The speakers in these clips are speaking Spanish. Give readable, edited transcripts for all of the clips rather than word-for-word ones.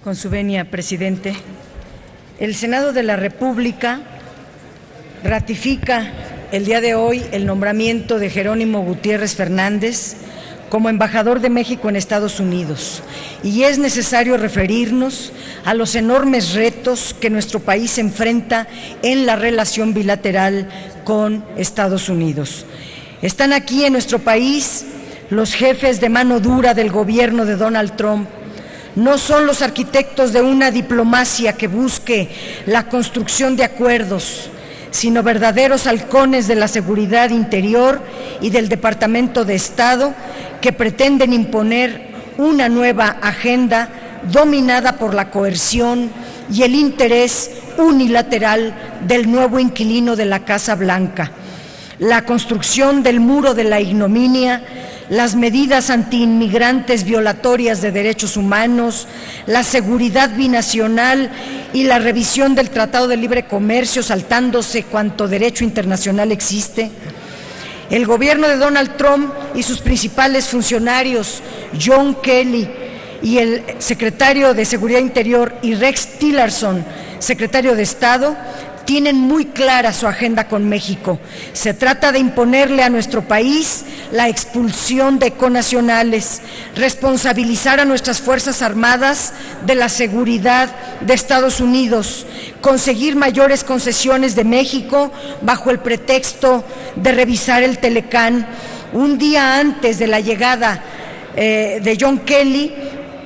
Con su venia, presidente. El Senado de la República ratifica el día de hoy el nombramiento de Jerónimo Gutiérrez Fernández como embajador de México en Estados Unidos, y es necesario referirnos a los enormes retos que nuestro país enfrenta en la relación bilateral con Estados Unidos. Están aquí en nuestro país los jefes de mano dura del gobierno de Donald Trump. No son los arquitectos de una diplomacia que busque la construcción de acuerdos, sino verdaderos halcones de la seguridad interior y del Departamento de Estado que pretenden imponer una nueva agenda dominada por la coerción y el interés unilateral del nuevo inquilino de la Casa Blanca. La construcción del muro de la ignominia, las medidas antiinmigrantes violatorias de derechos humanos, la seguridad binacional y la revisión del Tratado de Libre Comercio, saltándose cuanto derecho internacional existe. El gobierno de Donald Trump y sus principales funcionarios, John Kelly y el secretario de Seguridad Interior, y Rex Tillerson, secretario de Estado, tienen muy clara su agenda con México. Se trata de imponerle a nuestro país la expulsión de connacionales, responsabilizar a nuestras Fuerzas Armadas de la seguridad de Estados Unidos, conseguir mayores concesiones de México bajo el pretexto de revisar el Telecán. Un día antes de la llegada de John Kelly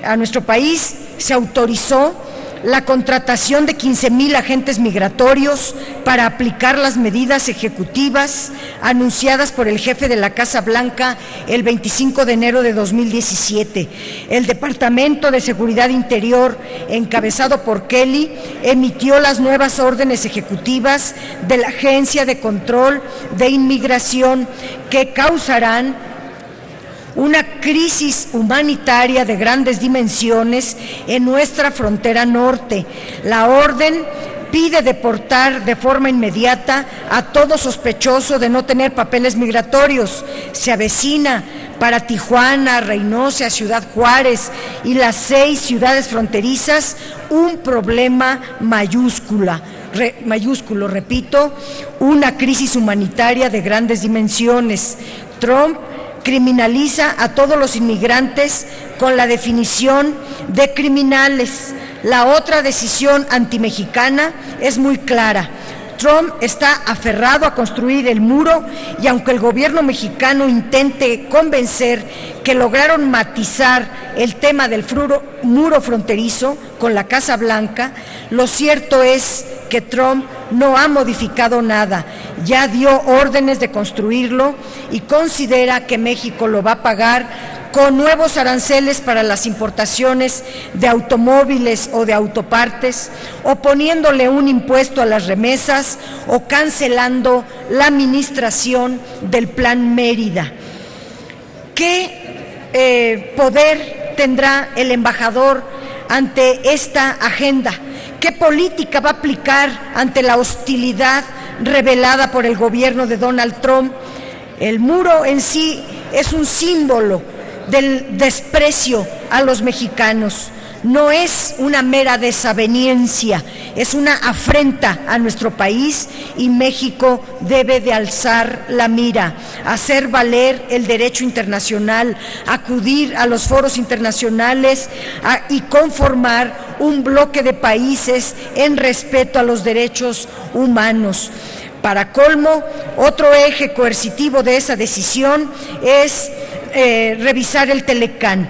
a nuestro país, se autorizó la contratación de 15,000 agentes migratorios para aplicar las medidas ejecutivas anunciadas por el jefe de la Casa Blanca el 25 de enero de 2017. El Departamento de Seguridad Interior, encabezado por Kelly, emitió las nuevas órdenes ejecutivas de la Agencia de Control de Inmigración que causarán una crisis humanitaria de grandes dimensiones en nuestra frontera norte. La orden pide deportar de forma inmediata a todo sospechoso de no tener papeles migratorios. Se avecina para Tijuana, Reynosa, Ciudad Juárez y las 6 ciudades fronterizas un problema mayúsculo, repito, una crisis humanitaria de grandes dimensiones. Trump criminaliza a todos los inmigrantes con la definición de criminales. La otra decisión antimexicana es muy clara. Trump está aferrado a construir el muro, y aunque el gobierno mexicano intente convencer que lograron matizar el tema del muro fronterizo con la Casa Blanca, lo cierto es que Trump no ha modificado nada. Ya dio órdenes de construirlo y considera que México lo va a pagar con nuevos aranceles para las importaciones de automóviles o de autopartes, o poniéndole un impuesto a las remesas, o cancelando la administración del Plan Mérida. ¿Qué poder tendrá el embajador ante esta agenda? ¿Qué política va a aplicar ante la hostilidad revelada por el gobierno de Donald Trump? El muro en sí es un símbolo del desprecio a los mexicanos. No es una mera desaveniencia, es una afrenta a nuestro país, y México debe de alzar la mira, hacer valer el derecho internacional, acudir a los foros internacionales y conformar un bloque de países en respeto a los derechos humanos. Para colmo, otro eje coercitivo de esa decisión es revisar el Telecán.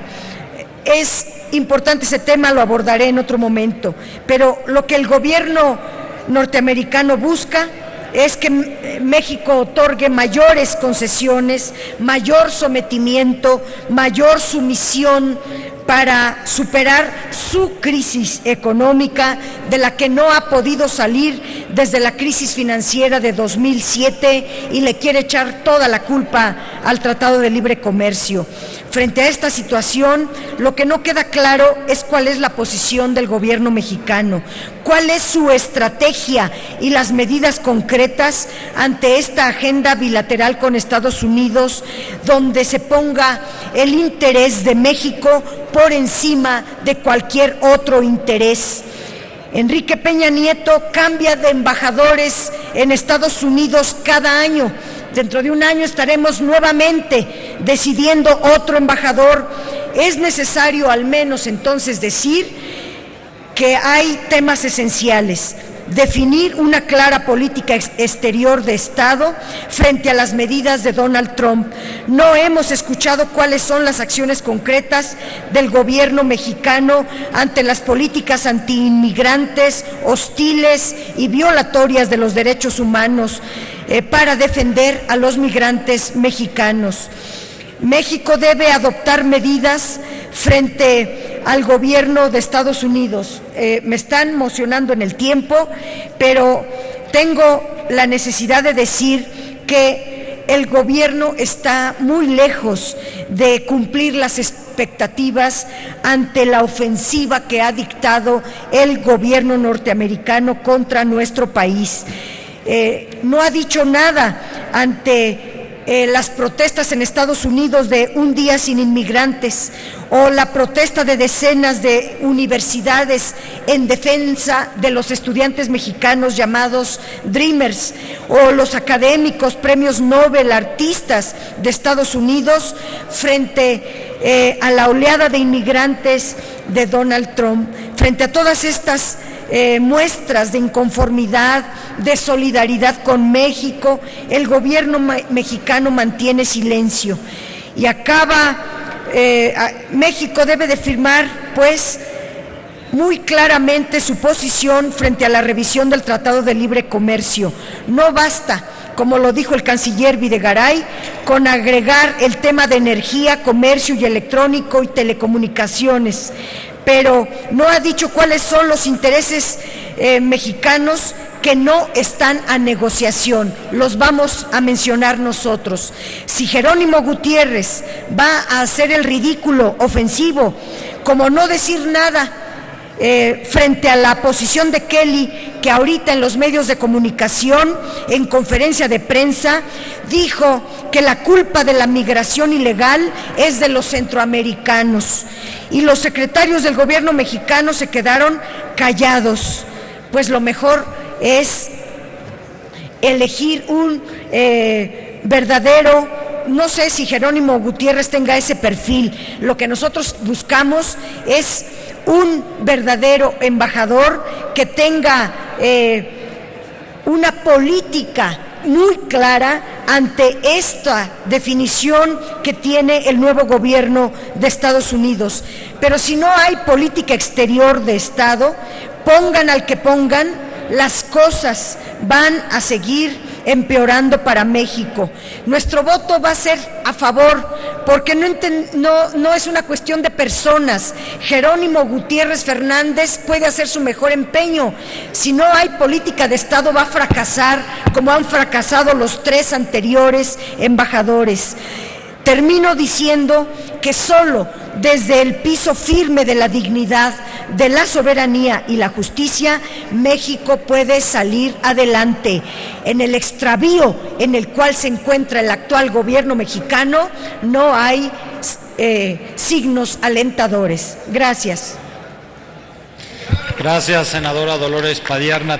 Es importante ese tema, lo abordaré en otro momento, pero lo que el gobierno norteamericano busca es que México otorgue mayores concesiones, mayor sometimiento, mayor sumisión para superar su crisis económica, de la que no ha podido salir desde la crisis financiera de 2007, y le quiere echar toda la culpa al Tratado de Libre Comercio. Frente a esta situación, lo que no queda claro es cuál es la posición del gobierno mexicano, cuál es su estrategia y las medidas concretas ante esta agenda bilateral con Estados Unidos, donde se ponga el interés de México por encima de cualquier otro interés. Enrique Peña Nieto cambia de embajadores en Estados Unidos cada año. Dentro de un año estaremos nuevamente decidiendo otro embajador. Es necesario al menos entonces decir que hay temas esenciales. Definir una clara política exterior de Estado frente a las medidas de Donald Trump. No hemos escuchado cuáles son las acciones concretas del gobierno mexicano ante las políticas antiinmigrantes, hostiles y violatorias de los derechos humanos para defender a los migrantes mexicanos. México debe adoptar medidas frente al gobierno de Estados Unidos. Me están mocionando en el tiempo, pero tengo la necesidad de decir que el gobierno está muy lejos de cumplir las expectativas ante la ofensiva que ha dictado el gobierno norteamericano contra nuestro país. No ha dicho nada ante las protestas en Estados Unidos de un día sin inmigrantes o la protesta de decenas de universidades en defensa de los estudiantes mexicanos llamados Dreamers o los académicos, premios Nobel, artistas de Estados Unidos frente a la oleada de inmigrantes de Donald Trump. Frente a todas estas muestras de inconformidad, de solidaridad con México, el gobierno mexicano mantiene silencio y México debe de firmar, pues, muy claramente su posición frente a la revisión del Tratado de Libre Comercio. No basta, como lo dijo el canciller Videgaray, con agregar el tema de energía, comercio y electrónico y telecomunicaciones, pero no ha dicho cuáles son los intereses mexicanos que no están a negociación. Los vamos a mencionar nosotros. Si Jerónimo Gutiérrez va a hacer el ridículo ofensivo, como no decir nada frente a la posición de Kelly, que ahorita en los medios de comunicación, en conferencia de prensa, dijo que la culpa de la migración ilegal es de los centroamericanos y los secretarios del gobierno mexicano se quedaron callados. Pues lo mejor es elegir un verdadero, no sé si Jerónimo Gutiérrez tenga ese perfil. Lo que nosotros buscamos es un verdadero embajador que tenga una política muy clara ante esta definición que tiene el nuevo gobierno de Estados Unidos. Pero si no hay política exterior de Estado, pongan al que pongan, las cosas van a seguir empeorando para México. Nuestro voto va a ser a favor, porque no es una cuestión de personas. Jerónimo Gutiérrez Fernández puede hacer su mejor empeño. Si no hay política de Estado, va a fracasar, como han fracasado los 3 anteriores embajadores. Termino diciendo que solo desde el piso firme de la dignidad, de la soberanía y la justicia, México puede salir adelante. En el extravío en el cual se encuentra el actual gobierno mexicano, no hay signos alentadores. Gracias. Gracias, senadora Dolores Padierna.